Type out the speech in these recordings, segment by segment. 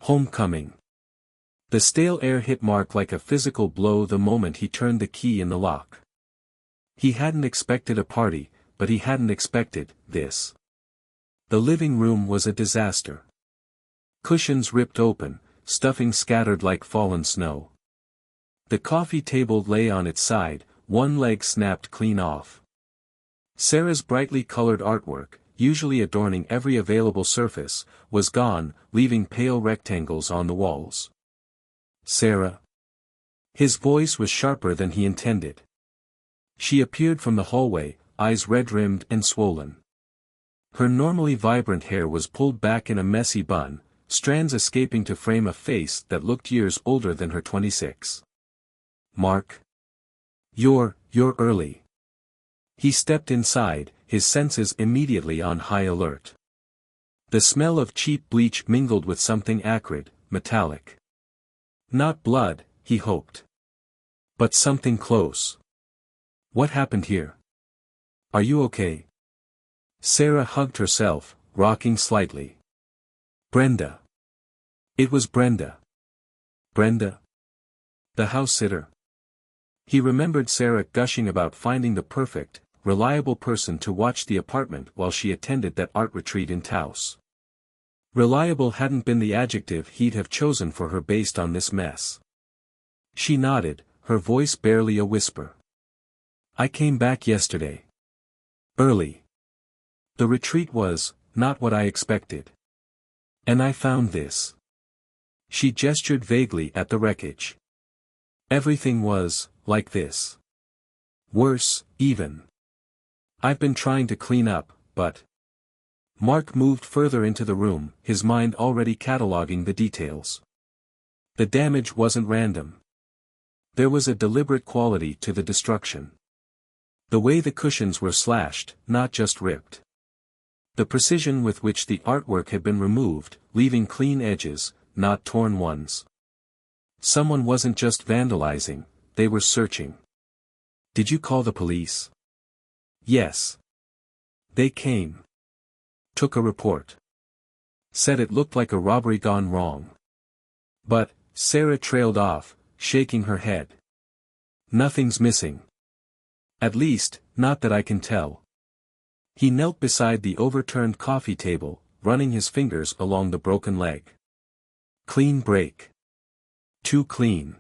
Homecoming. The stale air hit Mark like a physical blow the moment he turned the key in the lock. He hadn't expected a party, but he hadn't expected this. The living room was a disaster. Cushions ripped open, stuffing scattered like fallen snow. The coffee table lay on its side, one leg snapped clean off. Sarah's brightly colored artwork, usually adorning every available surface, was gone, leaving pale rectangles on the walls. Sarah. His voice was sharper than he intended. She appeared from the hallway, eyes red-rimmed and swollen. Her normally vibrant hair was pulled back in a messy bun, strands escaping to frame a face that looked years older than her 26. Mark. You're early. He stepped inside, his senses immediately on high alert. The smell of cheap bleach mingled with something acrid, metallic. Not blood, he hoped. But something close. What happened here? Are you okay? Sarah hugged herself, rocking slightly. Brenda. It was Brenda. Brenda? The house-sitter. He remembered Sarah gushing about finding the perfect, reliable person to watch the apartment while she attended that art retreat in Taos. Reliable hadn't been the adjective he'd have chosen for her based on this mess. She nodded, her voice barely a whisper. I came back yesterday. Early. The retreat was, not what I expected. And I found this. She gestured vaguely at the wreckage. Everything was, like this. Worse, even. I've been trying to clean up, but... Mark moved further into the room, his mind already cataloging the details. The damage wasn't random. There was a deliberate quality to the destruction. The way the cushions were slashed, not just ripped. The precision with which the artwork had been removed, leaving clean edges, not torn ones. Someone wasn't just vandalizing, they were searching. Did you call the police? Yes. They came. Took a report. Said it looked like a robbery gone wrong. But, Sarah trailed off, shaking her head. Nothing's missing. At least, not that I can tell. He knelt beside the overturned coffee table, running his fingers along the broken leg. Clean break. Too clean.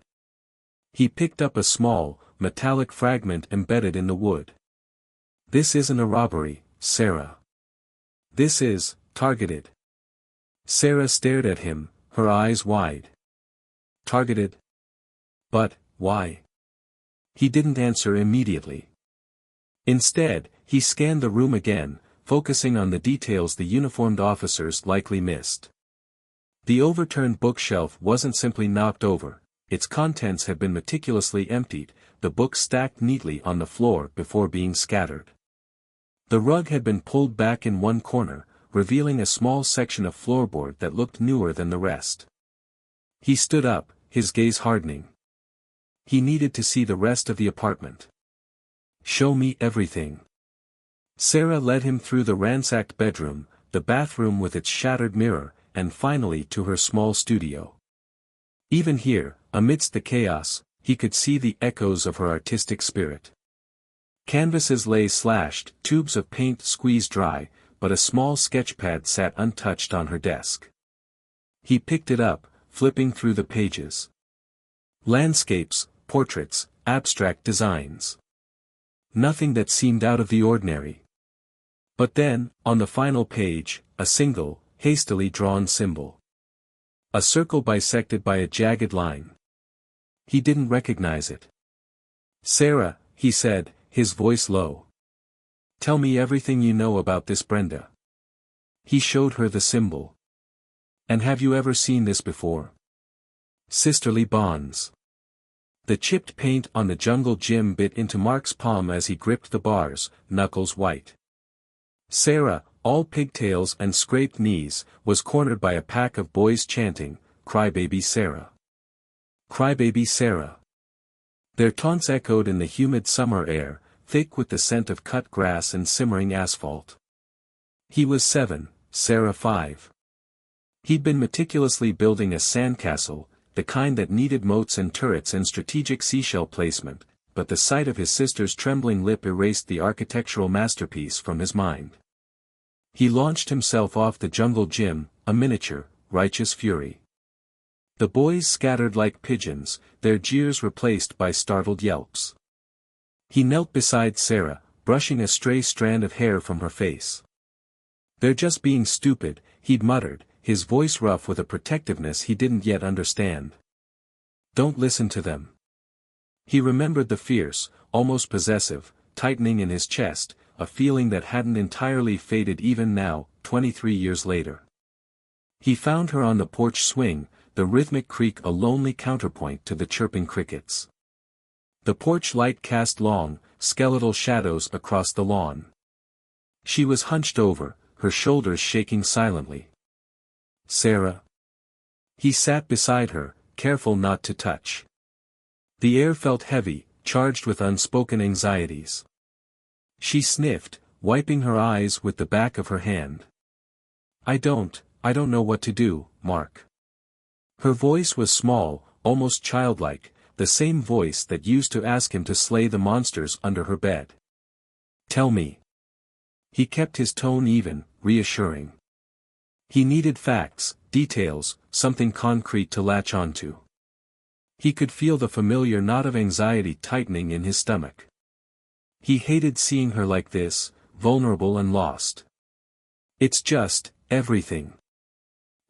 He picked up a small, metallic fragment embedded in the wood. This isn't a robbery, Sarah. This is, targeted. Sarah stared at him, her eyes wide. Targeted? But, why? He didn't answer immediately. Instead, he scanned the room again, focusing on the details the uniformed officers likely missed. The overturned bookshelf wasn't simply knocked over, its contents had been meticulously emptied, the books stacked neatly on the floor before being scattered. The rug had been pulled back in one corner, revealing a small section of floorboard that looked newer than the rest. He stood up, his gaze hardening. He needed to see the rest of the apartment. Show me everything. Sarah led him through the ransacked bedroom, the bathroom with its shattered mirror, and finally to her small studio. Even here, amidst the chaos, he could see the echoes of her artistic spirit. Canvases lay slashed, tubes of paint squeezed dry, but a small sketchpad sat untouched on her desk. He picked it up, flipping through the pages. Landscapes, portraits, abstract designs. Nothing that seemed out of the ordinary. But then, on the final page, a single, hastily drawn symbol. A circle bisected by a jagged line. He didn't recognize it. Sarah, he said, his voice low. Tell me everything you know about this Brenda. He showed her the symbol. And have you ever seen this before? Sisterly bonds. The chipped paint on the jungle gym bit into Mark's palm as he gripped the bars, knuckles white. Sarah, all pigtails and scraped knees, was cornered by a pack of boys chanting, "Crybaby Sarah. Crybaby Sarah." Their taunts echoed in the humid summer air, thick with the scent of cut grass and simmering asphalt. He was 7, Sarah 5. He'd been meticulously building a sandcastle, the kind that needed moats and turrets and strategic seashell placement, but the sight of his sister's trembling lip erased the architectural masterpiece from his mind. He launched himself off the jungle gym, a miniature, righteous fury. The boys scattered like pigeons, their jeers replaced by startled yelps. He knelt beside Sarah, brushing a stray strand of hair from her face. "They're just being stupid," he'd muttered, his voice rough with a protectiveness he didn't yet understand. "Don't listen to them." He remembered the fierce, almost possessive, tightening in his chest, a feeling that hadn't entirely faded even now, 23 years later. He found her on the porch swing, the rhythmic creak a lonely counterpoint to the chirping crickets. The porch light cast long, skeletal shadows across the lawn. She was hunched over, her shoulders shaking silently. "Sarah." He sat beside her, careful not to touch. The air felt heavy, charged with unspoken anxieties. She sniffed, wiping her eyes with the back of her hand. I don't know what to do, Mark." Her voice was small, almost childlike, the same voice that used to ask him to slay the monsters under her bed. "Tell me." He kept his tone even, reassuring. He needed facts, details, something concrete to latch onto. He could feel the familiar knot of anxiety tightening in his stomach. He hated seeing her like this, vulnerable and lost. "It's just, everything.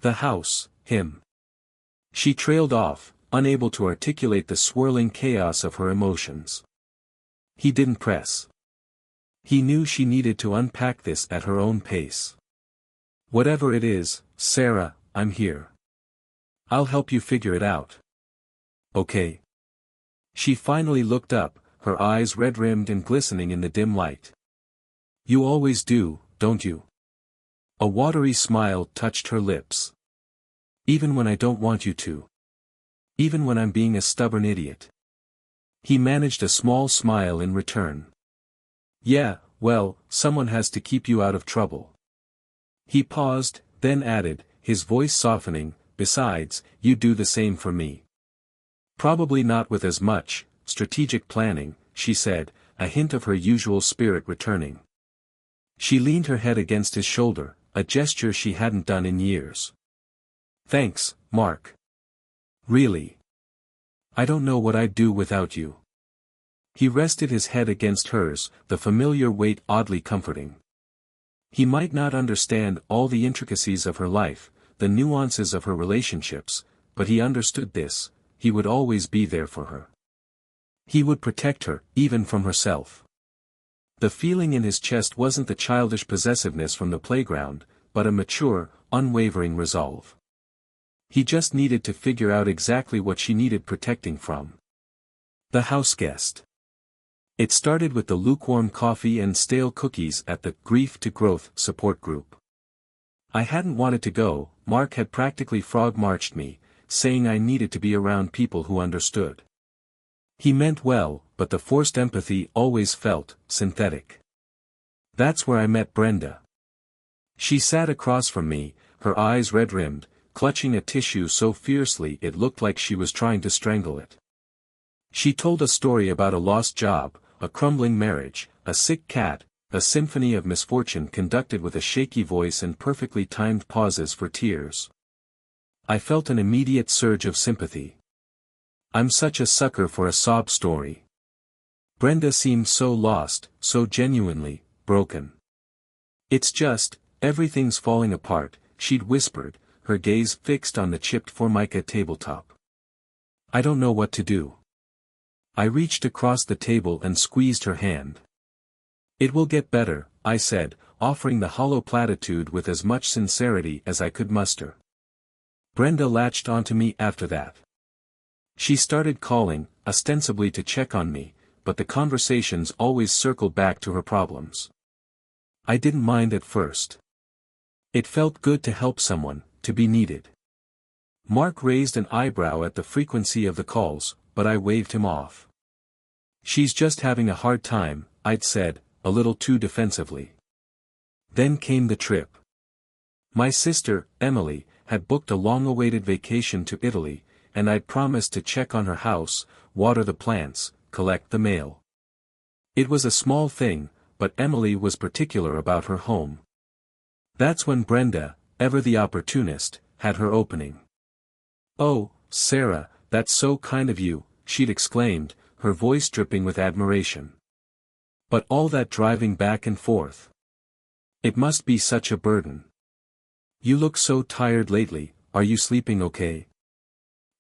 The house, him." She trailed off, unable to articulate the swirling chaos of her emotions. He didn't press. He knew she needed to unpack this at her own pace. "Whatever it is, Sarah, I'm here. I'll help you figure it out." "Okay." She finally looked up, her eyes red-rimmed and glistening in the dim light. "You always do, don't you?" A watery smile touched her lips. "Even when I don't want you to. Even when I'm being a stubborn idiot." He managed a small smile in return. "Yeah, well, someone has to keep you out of trouble." He paused, then added, his voice softening, "Besides, you do the same for me." "Probably not with as much strategic planning," she said, a hint of her usual spirit returning. She leaned her head against his shoulder, a gesture she hadn't done in years. "Thanks, Mark. Really. I don't know what I'd do without you." He rested his head against hers, the familiar weight oddly comforting. He might not understand all the intricacies of her life, the nuances of her relationships, but he understood this: he would always be there for her. He would protect her, even from herself. The feeling in his chest wasn't the childish possessiveness from the playground, but a mature, unwavering resolve. He just needed to figure out exactly what she needed protecting from. The houseguest. It started with the lukewarm coffee and stale cookies at the Grief to Growth support group. I hadn't wanted to go. Mark had practically frog-marched me, saying I needed to be around people who understood. He meant well, but the forced empathy always felt synthetic. That's where I met Brenda. She sat across from me, her eyes red-rimmed, clutching a tissue so fiercely it looked like she was trying to strangle it. She told a story about a lost job, a crumbling marriage, a sick cat, a symphony of misfortune conducted with a shaky voice and perfectly timed pauses for tears. I felt an immediate surge of sympathy. I'm such a sucker for a sob story. Brenda seemed so lost, so genuinely broken. "It's just, everything's falling apart," she'd whispered, her gaze fixed on the chipped formica tabletop. "I don't know what to do." I reached across the table and squeezed her hand. "It will get better," I said, offering the hollow platitude with as much sincerity as I could muster. Brenda latched onto me after that. She started calling, ostensibly to check on me, but the conversations always circled back to her problems. I didn't mind at first. It felt good to help someone, to be needed. Mark raised an eyebrow at the frequency of the calls, but I waved him off. "She's just having a hard time," I'd said, a little too defensively. Then came the trip. My sister, Emily, had booked a long-awaited vacation to Italy, and I'd promised to check on her house, water the plants, collect the mail. It was a small thing, but Emily was particular about her home. That's when Brenda, ever the opportunist, had her opening. "Oh, Sarah, that's so kind of you," she'd exclaimed, her voice dripping with admiration. "But all that driving back and forth. It must be such a burden. You look so tired lately, are you sleeping okay?"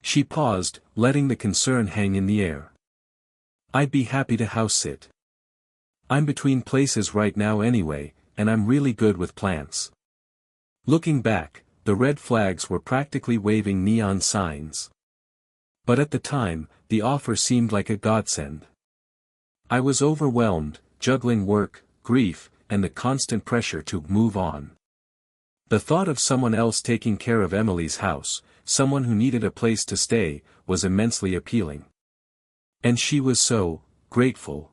She paused, letting the concern hang in the air. "I'd be happy to house sit. I'm between places right now anyway, and I'm really good with plants." Looking back, the red flags were practically waving neon signs. But at the time, the offer seemed like a godsend. I was overwhelmed, juggling work, grief, and the constant pressure to move on. The thought of someone else taking care of Emily's house, someone who needed a place to stay, was immensely appealing. And she was so grateful.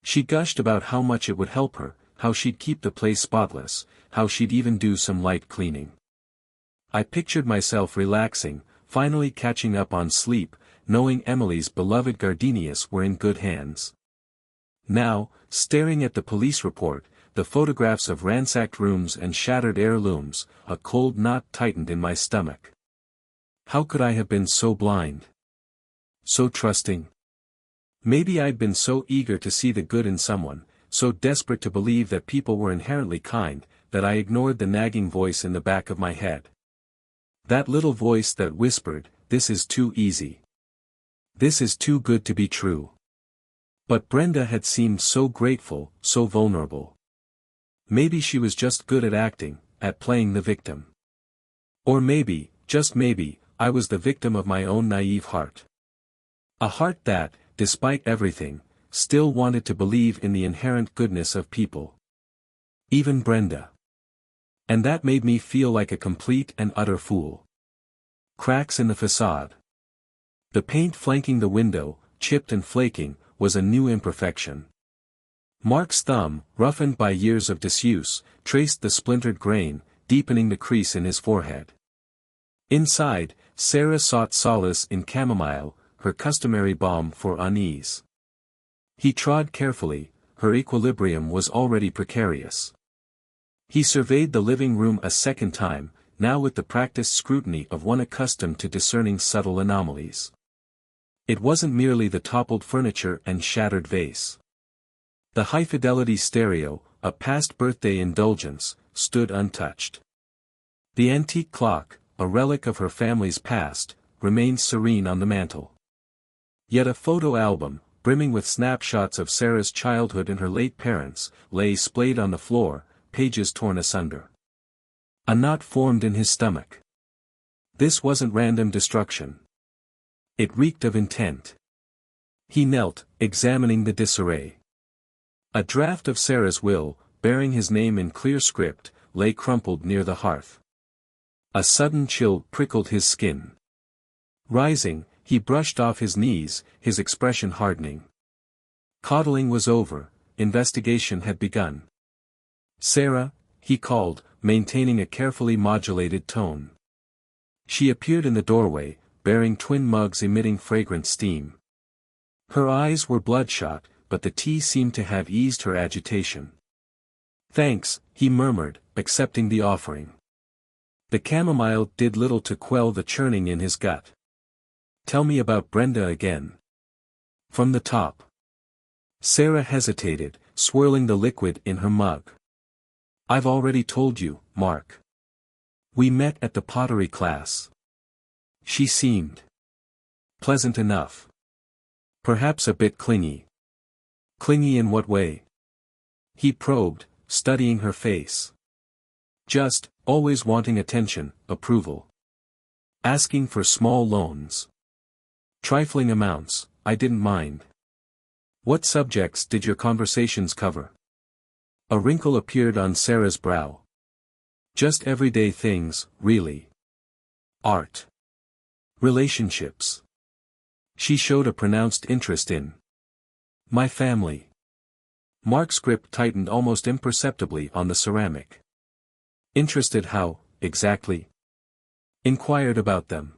She gushed about how much it would help her, how she'd keep the place spotless, how she'd even do some light cleaning. I pictured myself relaxing, finally catching up on sleep, knowing Emily's beloved gardenias were in good hands. Now, staring at the police report, the photographs of ransacked rooms and shattered heirlooms, a cold knot tightened in my stomach. How could I have been so blind? So trusting? Maybe I'd been so eager to see the good in someone, so desperate to believe that people were inherently kind, that I ignored the nagging voice in the back of my head. That little voice that whispered, "This is too easy. This is too good to be true." But Brenda had seemed so grateful, so vulnerable. Maybe she was just good at acting, at playing the victim. Or maybe, just maybe, I was the victim of my own naive heart. A heart that, despite everything, still wanted to believe in the inherent goodness of people. Even Brenda. And that made me feel like a complete and utter fool. Cracks in the facade. The paint flanking the window, chipped and flaking, was a new imperfection. Mark's thumb, roughened by years of disuse, traced the splintered grain, deepening the crease in his forehead. Inside, Sarah sought solace in chamomile, her customary balm for unease. He trod carefully, her equilibrium was already precarious. He surveyed the living room a second time, now with the practiced scrutiny of one accustomed to discerning subtle anomalies. It wasn't merely the toppled furniture and shattered vase. The high-fidelity stereo, a past birthday indulgence, stood untouched. The antique clock, a relic of her family's past, remained serene on the mantel. Yet a photo album, brimming with snapshots of Sarah's childhood and her late parents, lay splayed on the floor, pages torn asunder. A knot formed in his stomach. This wasn't random destruction. It reeked of intent. He knelt, examining the disarray. A draft of Sarah's will, bearing his name in clear script, lay crumpled near the hearth. A sudden chill prickled his skin. Rising, he brushed off his knees, his expression hardening. Coddling was over, investigation had begun. "Sarah," he called, maintaining a carefully modulated tone. She appeared in the doorway, bearing twin mugs emitting fragrant steam. Her eyes were bloodshot, but the tea seemed to have eased her agitation. "Thanks," he murmured, accepting the offering. The chamomile did little to quell the churning in his gut. "Tell me about Brenda again. From the top." Sarah hesitated, swirling the liquid in her mug. "I've already told you, Mark. We met at the pottery class. She seemed pleasant enough. Perhaps a bit clingy." "Clingy in what way?" He probed, studying her face. "Just, always wanting attention, approval. Asking for small loans. Trifling amounts, I didn't mind." "What subjects did your conversations cover?" A wrinkle appeared on Sarah's brow. "Just everyday things, really. Art. Relationships." She showed a pronounced interest in my family. Mark's grip tightened almost imperceptibly on the ceramic. "Interested how, exactly?" Inquired about them.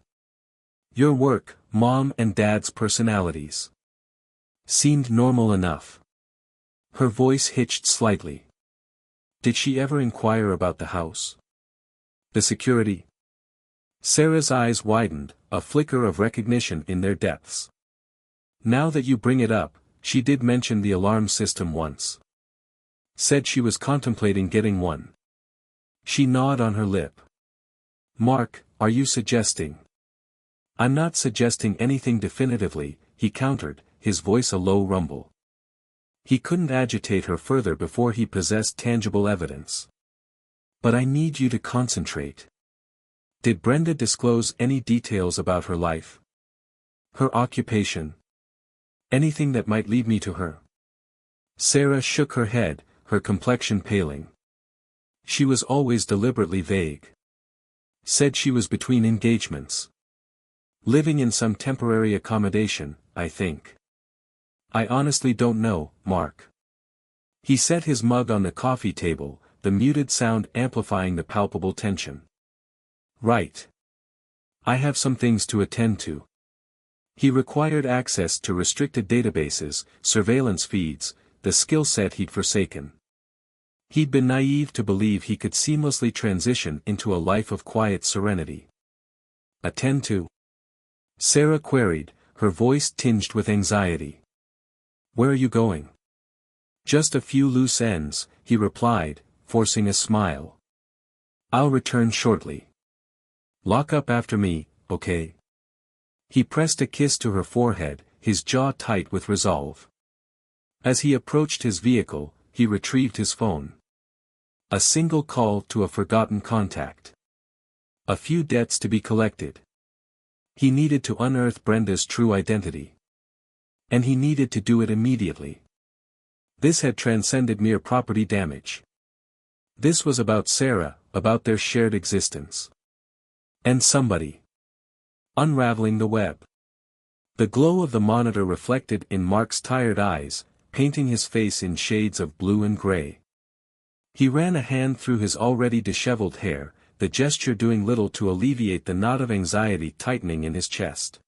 Your work, Mom and Dad's personalities. Seemed normal enough. Her voice hitched slightly. Did she ever inquire about the house? The security? Sarah's eyes widened, a flicker of recognition in their depths. Now that you bring it up, she did mention the alarm system once. Said she was contemplating getting one. She gnawed on her lip. Mark, are you suggesting? I'm not suggesting anything definitively, he countered, his voice a low rumble. He couldn't agitate her further before he possessed tangible evidence. But I need you to concentrate. Did Brenda disclose any details about her life? Her occupation? Anything that might lead me to her? Sarah shook her head, her complexion paling. She was always deliberately vague. Said she was between engagements. Living in some temporary accommodation, I think. I honestly don't know, Mark. He set his mug on the coffee table, the muted sound amplifying the palpable tension. Right. I have some things to attend to. He required access to restricted databases, surveillance feeds, the skill set he'd forsaken. He'd been naive to believe he could seamlessly transition into a life of quiet serenity. Attend to? Sarah queried, her voice tinged with anxiety. Where are you going? Just a few loose ends, he replied, forcing a smile. I'll return shortly. Lock up after me, okay? He pressed a kiss to her forehead, his jaw tight with resolve. As he approached his vehicle, he retrieved his phone. A single call to a forgotten contact. A few debts to be collected. He needed to unearth Brenda's true identity. And he needed to do it immediately. This had transcended mere property damage. This was about Sarah, about their shared existence. And somebody. Unraveling the web. The glow of the monitor reflected in Mark's tired eyes, painting his face in shades of blue and gray. He ran a hand through his already disheveled hair, the gesture doing little to alleviate the knot of anxiety tightening in his chest.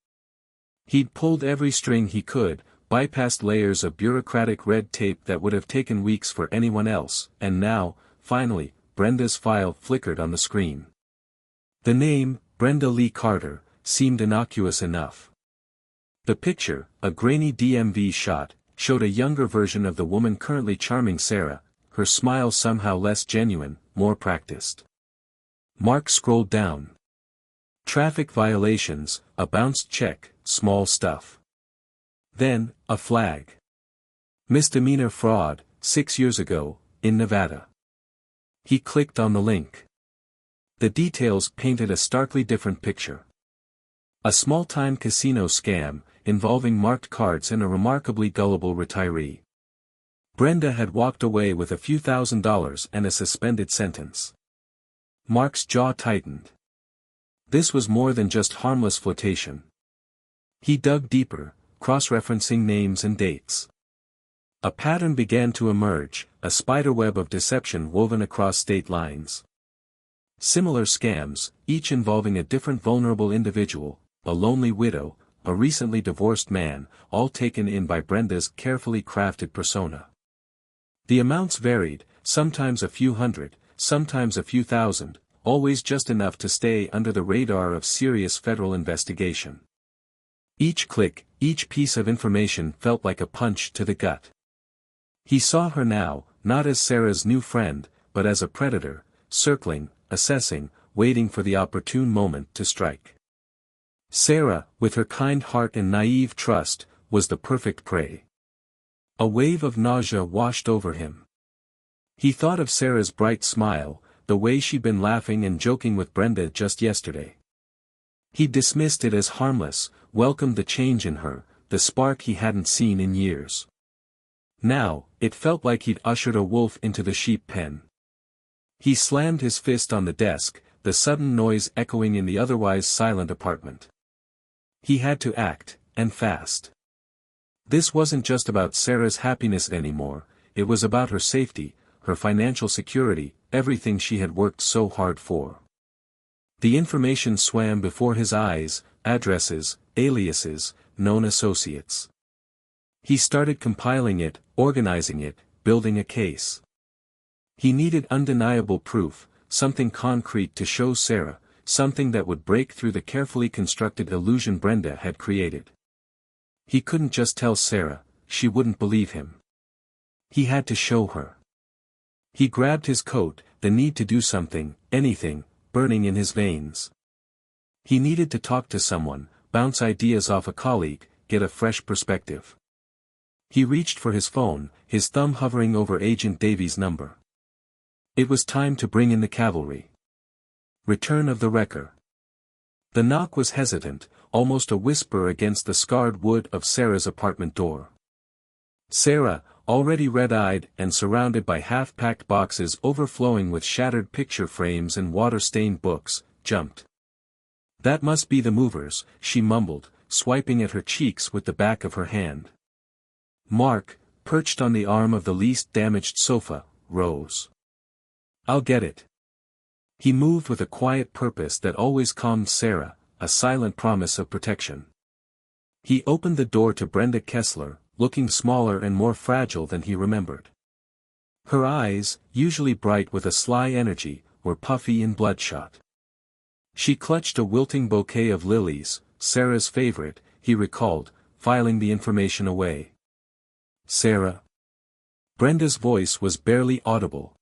He'd pulled every string he could, bypassed layers of bureaucratic red tape that would have taken weeks for anyone else, and now, finally, Brenda's file flickered on the screen. The name, Brenda Lee Carter, seemed innocuous enough. The picture, a grainy DMV shot, showed a younger version of the woman currently charming Sarah, her smile somehow less genuine, more practiced. Mark scrolled down. Traffic violations, a bounced check, small stuff. Then, a flag. Misdemeanor fraud, 6 years ago, in Nevada. He clicked on the link. The details painted a starkly different picture. A small-time casino scam, involving marked cards and a remarkably gullible retiree. Brenda had walked away with a few $1,000s and a suspended sentence. Mark's jaw tightened. This was more than just harmless flirtation. He dug deeper, cross-referencing names and dates. A pattern began to emerge, a spiderweb of deception woven across state lines. Similar scams, each involving a different vulnerable individual, a lonely widow, a recently divorced man, all taken in by Brenda's carefully crafted persona. The amounts varied, sometimes a few hundred, sometimes a few thousand, always just enough to stay under the radar of serious federal investigation. Each click, each piece of information felt like a punch to the gut. He saw her now, not as Sarah's new friend, but as a predator, circling, assessing, waiting for the opportune moment to strike. Sarah, with her kind heart and naive trust, was the perfect prey. A wave of nausea washed over him. He thought of Sarah's bright smile, the way she'd been laughing and joking with Brenda just yesterday. He dismissed it as harmless, welcomed the change in her, the spark he hadn't seen in years. Now, it felt like he'd ushered a wolf into the sheep pen. He slammed his fist on the desk, the sudden noise echoing in the otherwise silent apartment. He had to act, and fast. This wasn't just about Sarah's happiness anymore, it was about her safety, her financial security, everything she had worked so hard for. The information swam before his eyes: addresses, aliases, known associates. He started compiling it, organizing it, building a case. He needed undeniable proof, something concrete to show Sarah, something that would break through the carefully constructed illusion Brenda had created. He couldn't just tell Sarah, she wouldn't believe him. He had to show her. He grabbed his coat, the need to do something, anything, burning in his veins. He needed to talk to someone, bounce ideas off a colleague, get a fresh perspective. He reached for his phone, his thumb hovering over Agent Davies' number. It was time to bring in the cavalry. Return of the wrecker. The knock was hesitant, almost a whisper against the scarred wood of Sarah's apartment door. Sarah, already red-eyed and surrounded by half-packed boxes overflowing with shattered picture frames and water-stained books, jumped. "That must be the movers," she mumbled, swiping at her cheeks with the back of her hand. Mark, perched on the arm of the least damaged sofa, rose. "I'll get it." He moved with a quiet purpose that always calmed Sarah, a silent promise of protection. He opened the door to Brenda Kessler, looking smaller and more fragile than he remembered. Her eyes, usually bright with a sly energy, were puffy and bloodshot. She clutched a wilting bouquet of lilies, Sarah's favorite, he recalled, filing the information away. "Sarah." Brenda's voice was barely audible.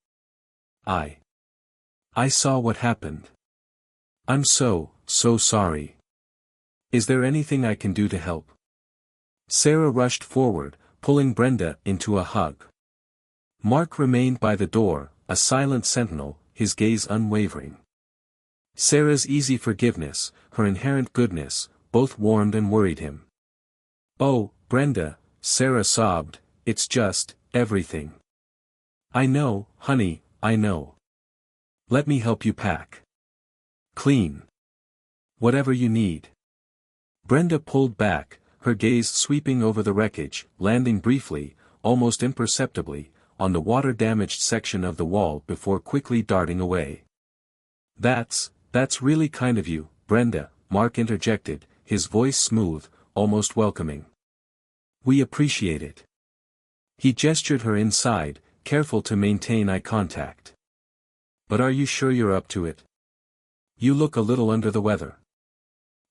I saw what happened. I'm so sorry. Is there anything I can do to help?" Sarah rushed forward, pulling Brenda into a hug. Mark remained by the door, a silent sentinel, his gaze unwavering. Sarah's easy forgiveness, her inherent goodness, both warmed and worried him. "Oh, Brenda," Sarah sobbed, "it's just, everything." "I know, honey, I know. Let me help you pack. Clean. Whatever you need." Brenda pulled back, her gaze sweeping over the wreckage, landing briefly, almost imperceptibly, on the water-damaged section of the wall before quickly darting away. That's really kind of you, Brenda," Mark interjected, his voice smooth, almost welcoming. "We appreciate it." He gestured her inside, careful to maintain eye contact. "But are you sure you're up to it? You look a little under the weather."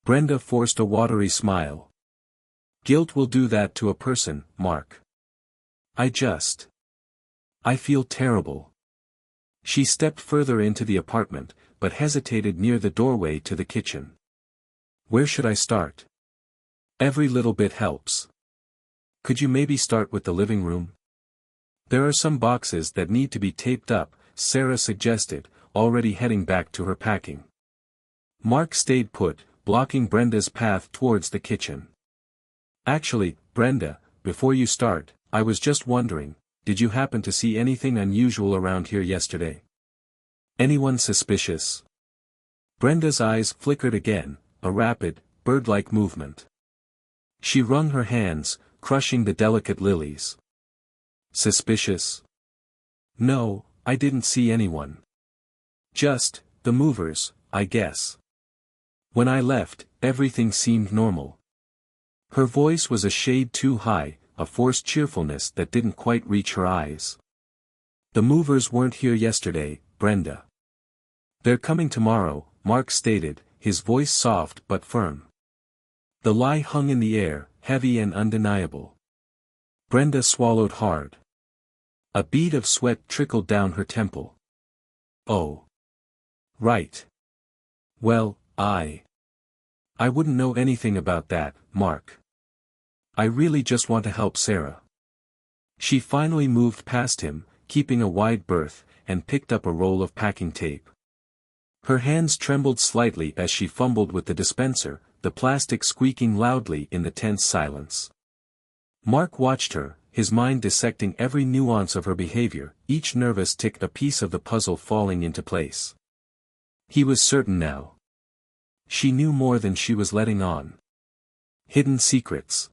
Brenda forced a watery smile. "Guilt will do that to a person, Mark. I feel terrible." She stepped further into the apartment, but hesitated near the doorway to the kitchen. "Where should I start? Every little bit helps. Could you maybe start with the living room? There are some boxes that need to be taped up," Sarah suggested, already heading back to her packing. Mark stayed put, blocking Brenda's path towards the kitchen. "Actually, Brenda, before you start, I was just wondering, did you happen to see anything unusual around here yesterday? Anyone suspicious?" Brenda's eyes flickered again, a rapid, bird-like movement. She wrung her hands, crushing the delicate lilies. "Suspicious? No, I didn't see anyone. Just, the movers, I guess. When I left, everything seemed normal." Her voice was a shade too high, a forced cheerfulness that didn't quite reach her eyes. "The movers weren't here yesterday, Brenda. They're coming tomorrow," Mark stated, his voice soft but firm. The lie hung in the air, heavy and undeniable. Brenda swallowed hard. A bead of sweat trickled down her temple. "Oh. Right. Well, I wouldn't know anything about that, Mark. I really just want to help Sarah." She finally moved past him, keeping a wide berth, and picked up a roll of packing tape. Her hands trembled slightly as she fumbled with the dispenser, the plastic squeaking loudly in the tense silence. Mark watched her, his mind dissecting every nuance of her behavior, each nervous tick a piece of the puzzle falling into place. He was certain now. She knew more than she was letting on. Hidden secrets.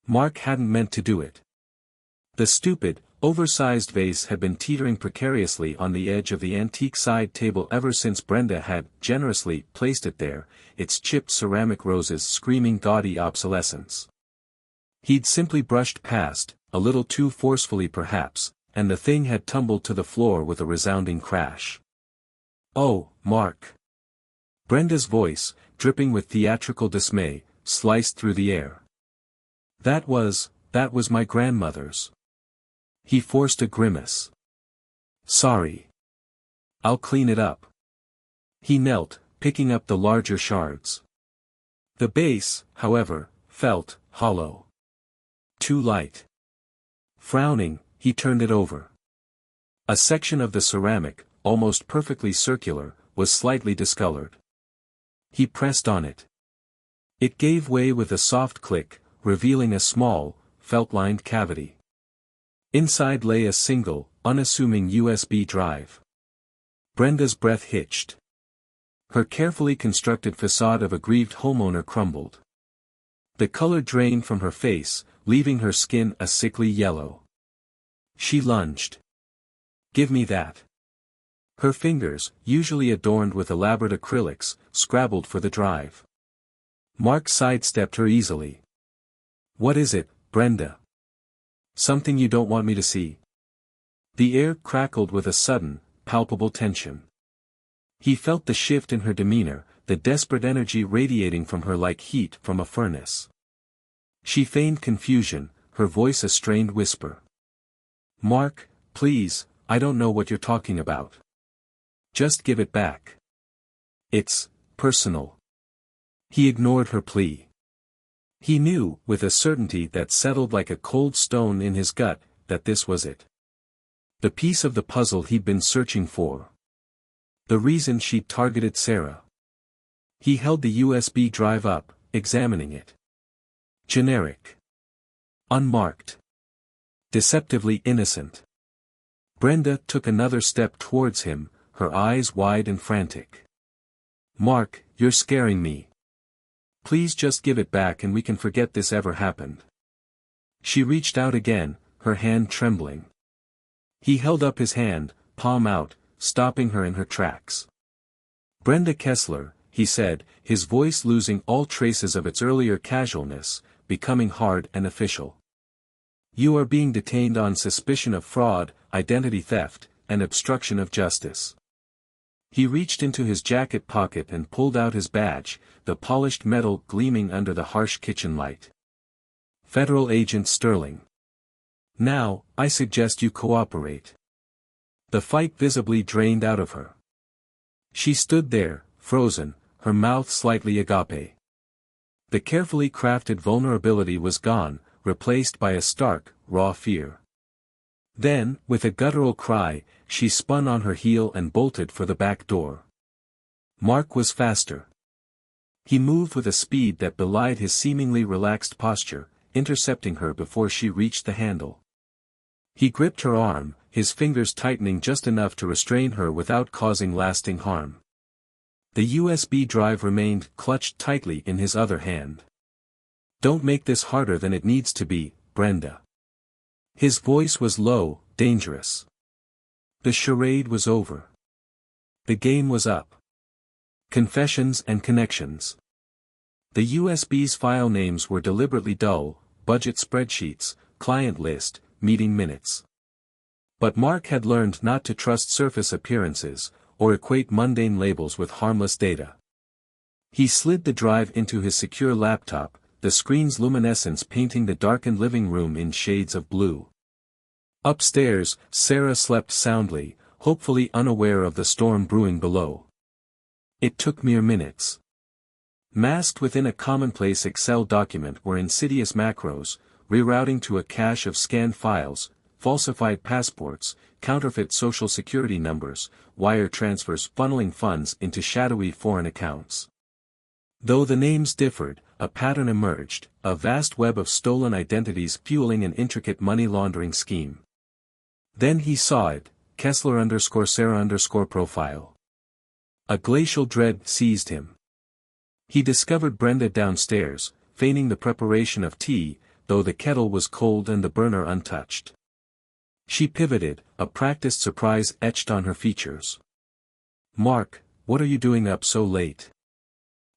Mark hadn't meant to do it. The stupid, oversized vase had been teetering precariously on the edge of the antique side table ever since Brenda had generously placed it there, its chipped ceramic roses screaming gaudy obsolescence. He'd simply brushed past, a little too forcefully perhaps, and the thing had tumbled to the floor with a resounding crash. "Oh, Mark!" Brenda's voice, dripping with theatrical dismay, sliced through the air. That was my grandmother's." He forced a grimace. "Sorry. I'll clean it up." He knelt, picking up the larger shards. The base, however, felt hollow. Too light. Frowning, he turned it over. A section of the ceramic, almost perfectly circular, was slightly discolored. He pressed on it. It gave way with a soft click, revealing a small, felt-lined cavity. Inside lay a single, unassuming USB drive. Brenda's breath hitched. Her carefully constructed facade of aggrieved homeowner crumbled. The color drained from her face, leaving her skin a sickly yellow. She lunged. "Give me that." Her fingers, usually adorned with elaborate acrylics, scrabbled for the drive. Mark sidestepped her easily. "What is it, Brenda? Something you don't want me to see?" The air crackled with a sudden, palpable tension. He felt the shift in her demeanor, the desperate energy radiating from her like heat from a furnace. She feigned confusion, her voice a strained whisper. "Mark, please, I don't know what you're talking about. Just give it back. It's personal." He ignored her plea. He knew, with a certainty that settled like a cold stone in his gut, that this was it. The piece of the puzzle he'd been searching for. The reason she'd targeted Sarah. He held the USB drive up, examining it. Generic. Unmarked. Deceptively innocent. Brenda took another step towards him, her eyes wide and frantic. "Mark, you're scaring me. Please just give it back and we can forget this ever happened." She reached out again, her hand trembling. He held up his hand, palm out, stopping her in her tracks. "Brenda Kessler," he said, his voice losing all traces of its earlier casualness, becoming hard and official. "You are being detained on suspicion of fraud, identity theft, and obstruction of justice." He reached into his jacket pocket and pulled out his badge, the polished metal gleaming under the harsh kitchen light. "Federal Agent Sterling. Now, I suggest you cooperate." The fight visibly drained out of her. She stood there, frozen, her mouth slightly agape. The carefully crafted vulnerability was gone, replaced by a stark, raw fear. Then, with a guttural cry, she spun on her heel and bolted for the back door. Mark was faster. He moved with a speed that belied his seemingly relaxed posture, intercepting her before she reached the handle. He gripped her arm, his fingers tightening just enough to restrain her without causing lasting harm. The USB drive remained clutched tightly in his other hand. "Don't make this harder than it needs to be, Brenda." His voice was low, dangerous. The charade was over. The game was up. Confessions and connections. The USB's file names were deliberately dull: budget spreadsheets, client list, meeting minutes. But Mark had learned not to trust surface appearances, or equate mundane labels with harmless data. He slid the drive into his secure laptop, the screen's luminescence painting the darkened living room in shades of blue. Upstairs, Sarah slept soundly, hopefully unaware of the storm brewing below. It took mere minutes. Masked within a commonplace Excel document were insidious macros, rerouting to a cache of scanned files, falsified passports, counterfeit social security numbers, wire transfers funneling funds into shadowy foreign accounts. Though the names differed, a pattern emerged, a vast web of stolen identities fueling an intricate money laundering scheme. Then he saw it, Kessler_Sarah_ profile. A glacial dread seized him. He discovered Brenda downstairs, feigning the preparation of tea, though the kettle was cold and the burner untouched. She pivoted, a practiced surprise etched on her features. "Mark, what are you doing up so late?"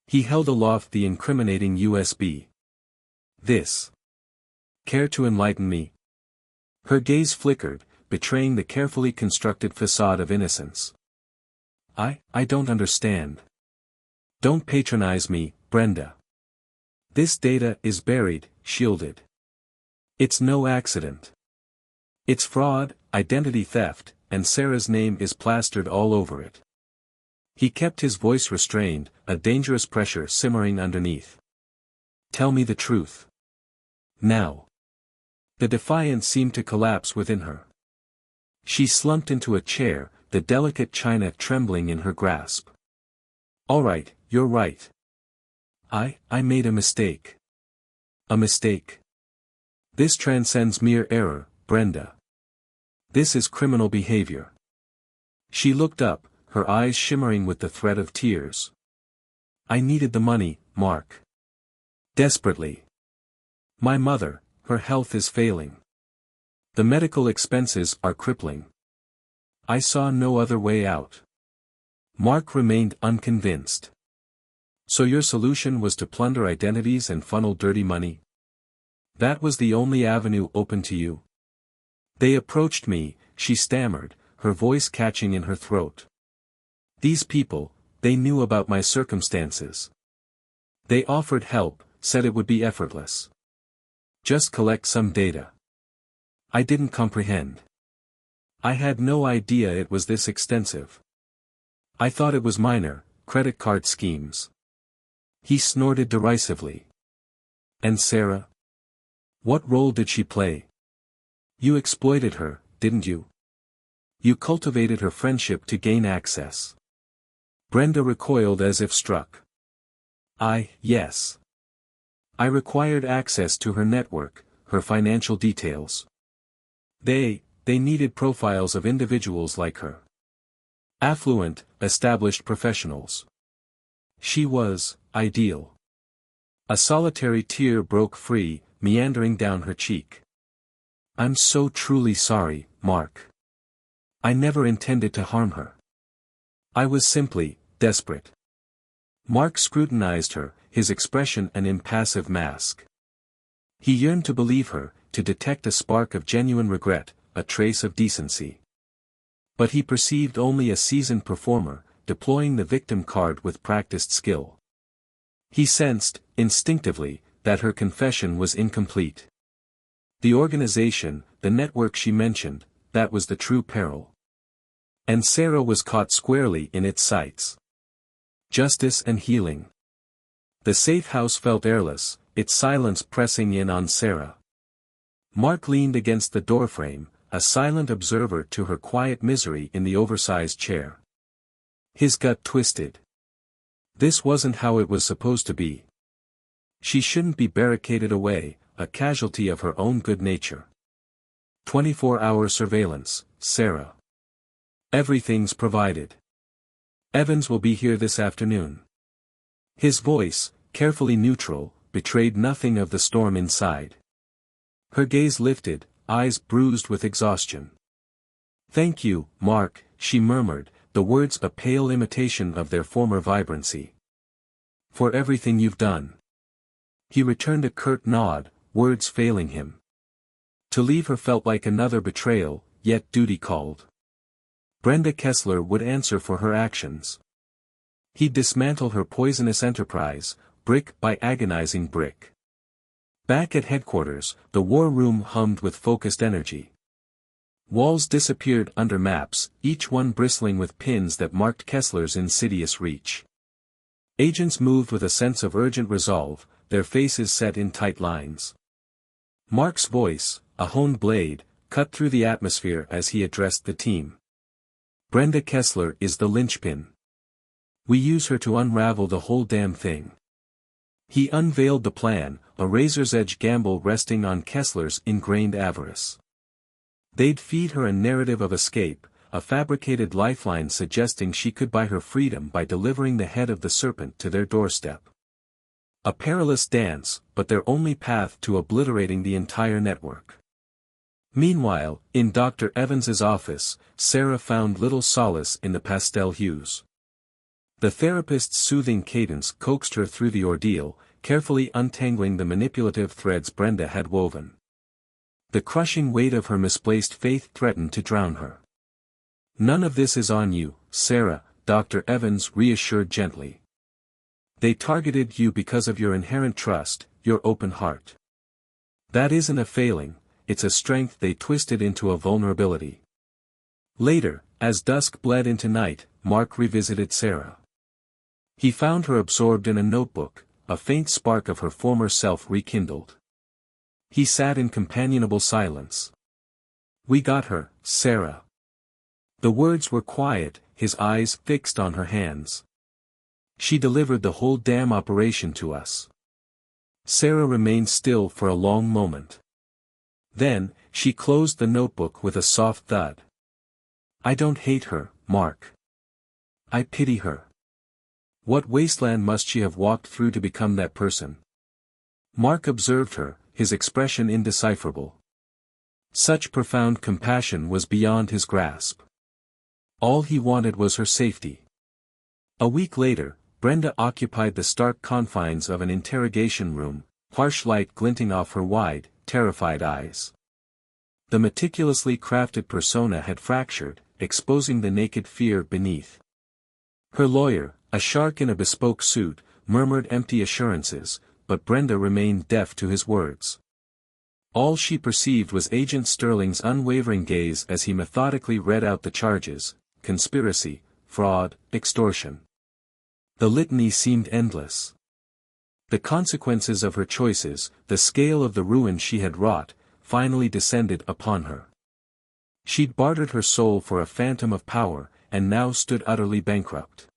He held aloft the incriminating USB. "This. Care to enlighten me?" Her gaze flickered, betraying the carefully constructed facade of innocence. I don't understand." "Don't patronize me, Brenda. This data is buried, shielded. It's no accident. It's fraud, identity theft, and Sarah's name is plastered all over it." He kept his voice restrained, a dangerous pressure simmering underneath. "Tell me the truth. Now." The defiance seemed to collapse within her. She slumped into a chair, the delicate china trembling in her grasp. "All right, you're right. I made a mistake." "A mistake? This transcends mere error, Brenda. This is criminal behavior." She looked up, her eyes shimmering with the threat of tears. "I needed the money, Mark. Desperately. My mother, her health is failing. The medical expenses are crippling. I saw no other way out." Mark remained unconvinced. "So your solution was to plunder identities and funnel dirty money? That was the only avenue open to you?" "They approached me," she stammered, her voice catching in her throat. "These people, they knew about my circumstances. They offered help, said it would be effortless. Just collect some data." I didn't comprehend. I had no idea it was this extensive. I thought it was minor, credit card schemes. He snorted derisively. "And Sarah? What role did she play? You exploited her, didn't you? You cultivated her friendship to gain access." Brenda recoiled as if struck. Yes. I required access to her network, her financial details. They needed profiles of individuals like her. Affluent, established professionals. She was ideal. A solitary tear broke free, meandering down her cheek. "I'm so truly sorry, Mark. I never intended to harm her. I was simply desperate." Mark scrutinized her, his expression an impassive mask. He yearned to believe her, to detect a spark of genuine regret, a trace of decency. But he perceived only a seasoned performer, deploying the victim card with practiced skill. He sensed, instinctively, that her confession was incomplete. The organization, the network she mentioned, that was the true peril. And Sarah was caught squarely in its sights. Justice and healing. The safe house felt airless, its silence pressing in on Sarah. Mark leaned against the doorframe, a silent observer to her quiet misery in the oversized chair. His gut twisted. This wasn't how it was supposed to be. She shouldn't be barricaded away, a casualty of her own good nature. 24-hour surveillance, Sarah. Everything's provided. Evans will be here this afternoon. His voice, carefully neutral, betrayed nothing of the storm inside. Her gaze lifted, eyes bruised with exhaustion. "Thank you, Mark," she murmured, the words a pale imitation of their former vibrancy. "For everything you've done." He returned a curt nod, words failing him. To leave her felt like another betrayal, yet duty called. Brenda Kessler would answer for her actions. He'd dismantle her poisonous enterprise, brick by agonizing brick. Back at headquarters, the war room hummed with focused energy. Walls disappeared under maps, each one bristling with pins that marked Kessler's insidious reach. Agents moved with a sense of urgent resolve, their faces set in tight lines. Mark's voice, a honed blade, cut through the atmosphere as he addressed the team. "Brenda Kessler is the linchpin. We use her to unravel the whole damn thing." He unveiled the plan, a razor's-edge gamble resting on Kessler's ingrained avarice. They'd feed her a narrative of escape, a fabricated lifeline suggesting she could buy her freedom by delivering the head of the serpent to their doorstep. A perilous dance, but their only path to obliterating the entire network. Meanwhile, in Dr. Evans's office, Sarah found little solace in the pastel hues. The therapist's soothing cadence coaxed her through the ordeal, carefully untangling the manipulative threads Brenda had woven. The crushing weight of her misplaced faith threatened to drown her. "None of this is on you, Sarah," Dr. Evans reassured gently. "They targeted you because of your inherent trust, your open heart. That isn't a failing, it's a strength they twisted into a vulnerability." Later, as dusk bled into night, Mark revisited Sarah. He found her absorbed in a notebook, a faint spark of her former self rekindled. He sat in companionable silence. "We got her, Sarah." The words were quiet, his eyes fixed on her hands. "She delivered the whole damn operation to us." Sarah remained still for a long moment. Then, she closed the notebook with a soft thud. "I don't hate her, Mark. I pity her. What wasteland must she have walked through to become that person?" Mark observed her, his expression indecipherable. Such profound compassion was beyond his grasp. All he wanted was her safety. A week later, Brenda occupied the stark confines of an interrogation room, harsh light glinting off her wide, terrified eyes. The meticulously crafted persona had fractured, exposing the naked fear beneath. Her lawyer, a shark in a bespoke suit, murmured empty assurances, but Brenda remained deaf to his words. All she perceived was Agent Sterling's unwavering gaze as he methodically read out the charges: conspiracy, fraud, extortion. The litany seemed endless. The consequences of her choices, the scale of the ruin she had wrought, finally descended upon her. She'd bartered her soul for a phantom of power, and now stood utterly bankrupt.